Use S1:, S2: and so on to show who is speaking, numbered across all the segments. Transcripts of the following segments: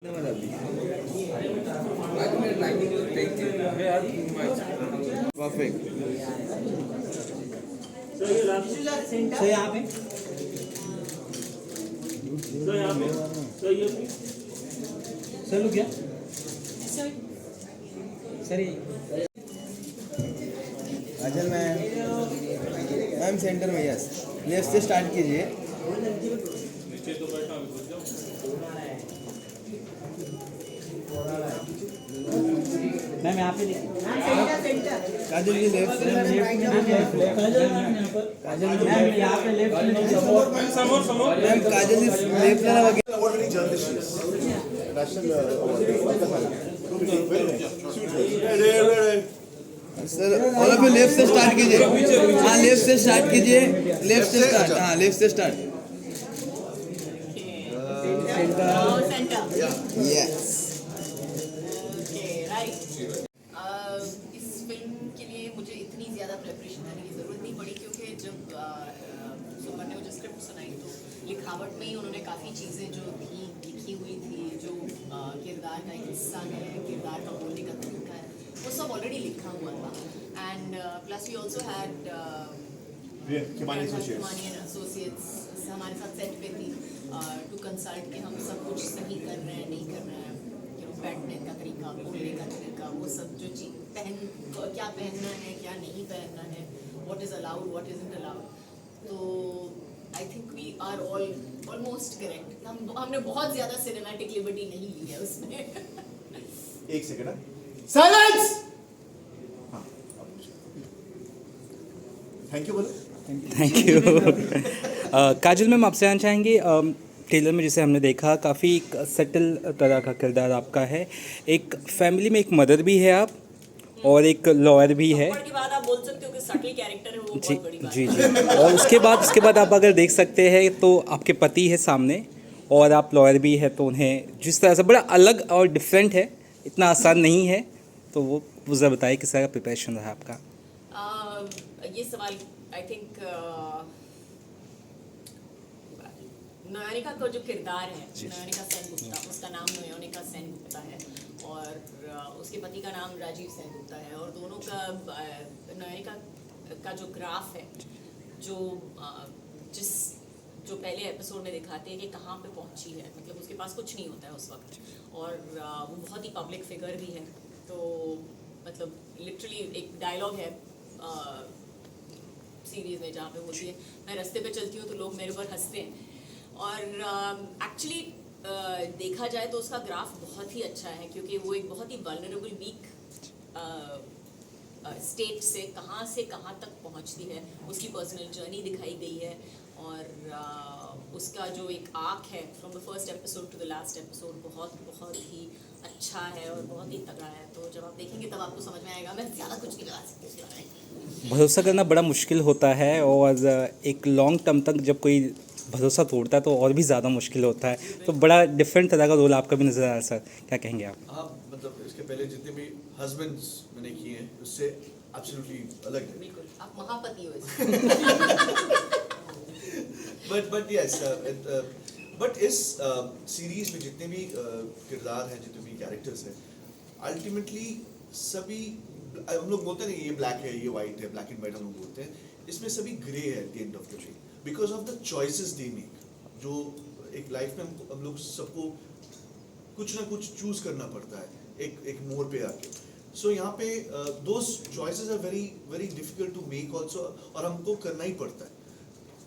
S1: Perfect.
S2: Sir यहाँ पे sir लोग क्या सर
S1: अचल मैम सेंटर में यस लेफ्ट से स्टार्ट कीजिए।
S2: मैम यहाँ पे
S1: काजल जी लेफ्ट
S2: मैम यहाँ पे left
S1: ma'am Kajal ji left sir all of you left से स्टार्ट कीजिए। हाँ लेफ्ट से स्टार्ट कीजिए। लेफ्ट से स्टार्ट। हाँ लेफ्ट से स्टार्ट। यस
S3: इस फिल्म के लिए मुझे इतनी ज़्यादा प्रिपरेशन करने की ज़रूरत नहीं पड़ी क्योंकि जब सुमन ने मुझे स्क्रिप्ट सुनाई तो लिखावट में ही उन्होंने काफ़ी चीज़ें जो थी लिखी हुई थी, जो किरदार का एक हिस्सा है, किरदार का बोलने का तरीका है, वो सब ऑलरेडी लिखा हुआ था। And plus we also had associates हमारे साथ सेट पे थी टू कंसल्ट कि हम सब कुछ सही कर रहे हैं नहीं कर रहे हैं, बैठने का तरीका, बोलने का तरीका, वो सब जो चीज क्या पहनना है क्या नहीं पहनना है, what is allowed what isn't allowed. तो I think we are almost correct. हमने बहुत ज्यादा सिनेमैटिक लिबर्टी नहीं ली है उसमें।
S4: एक सेकंड साइलेंस। थैंक यू बोलो।
S5: Thank you. काजल मैम आपसे जानना चाहेंगे, ट्रेलर में जिसे हमने देखा काफ़ी सटल तरह का किरदार आपका है। एक फैमिली में एक मदर भी है आप और एक लॉयर भी है।
S3: के बाद आप बोल सकते हो कि सटल कैरेक्टर है, वो
S5: जी
S3: बहुत बड़ी बात
S5: जी जी। और उसके बाद आप अगर देख सकते हैं तो आपके पति है सामने और आप लॉयर भी है, तो उन्हें जिस तरह से बड़ा अलग और डिफरेंट है, इतना आसान नहीं है, तो वो ज़रा बताइए किस तरह का प्रिपरेशन रहा आपका।
S3: ये सवाल आई थिंक नयनिका का जो किरदार है, नयनिका सेनगुप्ता, उसका नाम नयनिका सेनगुप्ता है और उसके पति का नाम राजीव सेनगुप्ता है, और दोनों का नयनिका का जो ग्राफ है, जो पहले एपिसोड में दिखाते हैं कि कहाँ पे पहुंची है, मतलब उसके पास कुछ नहीं होता है उस वक्त, और वो बहुत ही पब्लिक फिगर भी है। तो मतलब लिटरली एक डायलॉग है सीरीज में जहाँ पे होती है, मैं रास्ते पे चलती हूँ तो लोग मेरे ऊपर हंसते हैं। और एक्चुअली देखा जाए तो उसका ग्राफ बहुत ही अच्छा है, क्योंकि वो एक बहुत ही वल्नरेबल वीक स्टेट से कहाँ तक पहुँचती है, उसकी पर्सनल जर्नी दिखाई गई है, और उसका जो एक आर्क है from the first episode to the last episode बहुत ही अच्छा है और बहुत ही तगड़ा है। तो जब आप देखेंगे तब आपको समझ में आएगा। मैं ज़्यादा कुछ नहीं लगा सकती उसके बारे में।
S5: भरोसा करना बड़ा मुश्किल होता है और एक लॉन्ग टर्म तक जब कोई भरोसा तोड़ता है तो और भी ज़्यादा मुश्किल होता है, तो बड़ा डिफरेंट तरह का रोल आपका भी नज़र आ रहा है सर, क्या कहेंगे आप?
S4: हाँ मतलब इसके पहले जितने भी हस्बैंड्स मैंने किए हैं उससे एब्सोल्युटली अलग है।
S3: बिल्कुल, आप महापति हो इसमें।
S4: बट यस बट इस सीरीज में जितने भी किरदार हैं, जितने भी कैरेक्टर्स हैं, अल्टीमेटली सभी हम लोग बोलते हैं ये ब्लैक है ये वाइट है, ब्लैक एंड वाइट हम लोग बोलते हैं, इसमें सभी ग्रे है at the end of the day, because of the choices they make. जो एक लाइफ में हम लोग सबको कुछ ना कुछ चूज करना पड़ता है एक मोड़ पे आके। सो यहाँ पे those choices are very very difficult to make also, और हमको करना ही पड़ता है।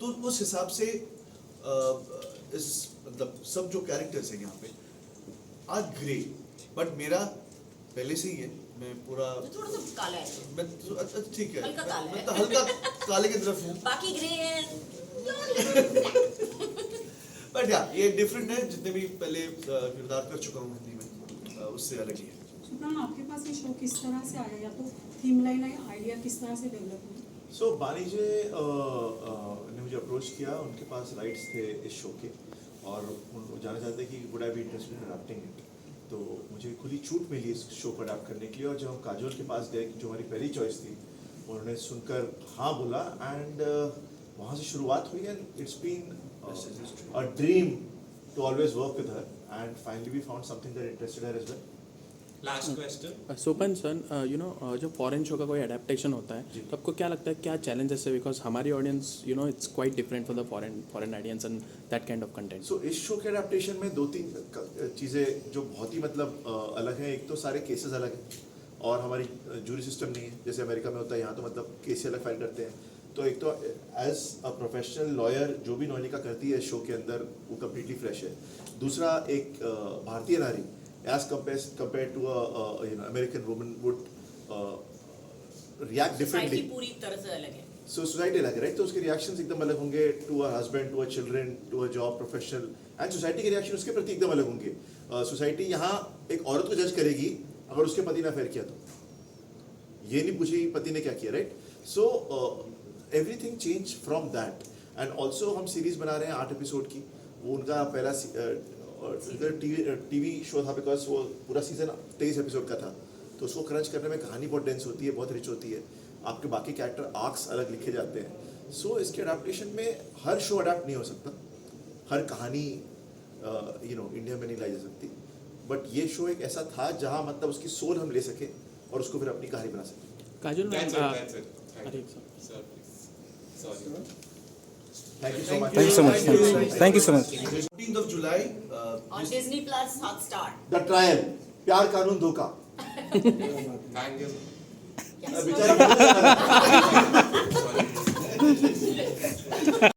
S4: तो उस हिसाब से इस मतलब सब जो कैरेक्टर्स हैं यहाँ पे आज ग्रे, बट मेरा पहले से ही है, मैं पूरा
S3: थोड़ा सा काला है,
S4: मैं ठीक है,
S3: हल्का काला है।
S4: मैं तो हल्का काले की तरफ हूँ,
S3: बाकी ग्रे है।
S4: बट या ये डिफरेंट है, जितने भी पहले किरदार कर चुका हूँ हिंदी में उससे अलग ही है।
S6: सुप्रान, आपके पास ये शो किस तरह से आया, या तो थीम लाइन या आइडिया किस तरह से डेवलप हुआ?
S7: सो बानी जी ने मुझे अप्रोच किया, उनके पास राइट्स थे इस शो के और वो जानना चाहते कि would I be interested in adapting it, तो मुझे खुली छूट मिली इस शो को अडैप्ट करने के लिए। और जब हम काजोल के पास गए, जो हमारी पहली चॉइस थी, उन्होंने सुनकर हाँ बोला, एंड वहाँ से शुरुआत हुई, and it's been a dream to always work with her. and finally we found something that interested her as well.
S8: Last question.
S9: Sopan sir जो फॉरेन शो का कोई अडेप्टेशन होता है तो आपको क्या लगता है क्या चैलेंजेस है बिकॉज हमारी audience it's quite different for the foreign audience and that kind of content
S7: so इस शो के अडेप्टेशन में 2-3 चीज़ें जो बहुत ही मतलब अलग हैं। एक तो सारे केसेस अलग हैं और हमारी जूरी सिस्टम नहीं है जैसे अमेरिका में होता है, यहाँ तो मतलब केस अलग फाइल करते हैं। तो एक तो एज अ प्रोफेशनल लॉयर जो भी नौनिका करती है शो के अंदर वो कम्प्लीटली फ्रेश है। दूसरा एक भारतीय नारी as compared to a American woman would react differently.
S3: Society पूरी तरह से अलग है।
S7: So society अलग है, right? तो उसके रिएक्शंस एकदम अलग होंगे to her husband, to her children, to her job, professional, and society के रिएक्शन उसके प्रति एकदम अलग होंगे। सोसाइटी यहाँ एक औरत को जज करेगी अगर उसके पति ने अफेयर किया तो, ये नहीं पूछेगी पति ने क्या किया, right? So everything change from that. And also हम सीरीज बना रहे हैं 8 एपिसोड की, वो उनका पहला टीवी शो था बिकॉज वो पूरा सीजन 23 एपिसोड का था, तो उसको क्रंच करने में कहानी बहुत डेंस होती है, बहुत रिच होती है, आपके बाकी कैरेक्टर आर्क्स अलग लिखे जाते हैं। सो इसके अडेप्टेशन में हर शो अडेप्ट नहीं हो सकता, हर कहानी इंडिया में नहीं लाई जा सकती, बट ये शो एक ऐसा था जहाँ मतलब उसकी सोल हम ले सके और उसको फिर अपनी कहानी बना सके।
S9: काजल
S8: That's
S9: ma'am
S8: it. Thank you. Sir, please. Sorry.
S7: Thank you so much.
S5: Thank you so much. Thank you so much.
S4: 14th of July.
S3: On Disney Plus Hotstar.
S7: The trial, प्यार कानून धोखा।
S8: Thank you.
S3: Yes.
S7: बेचारी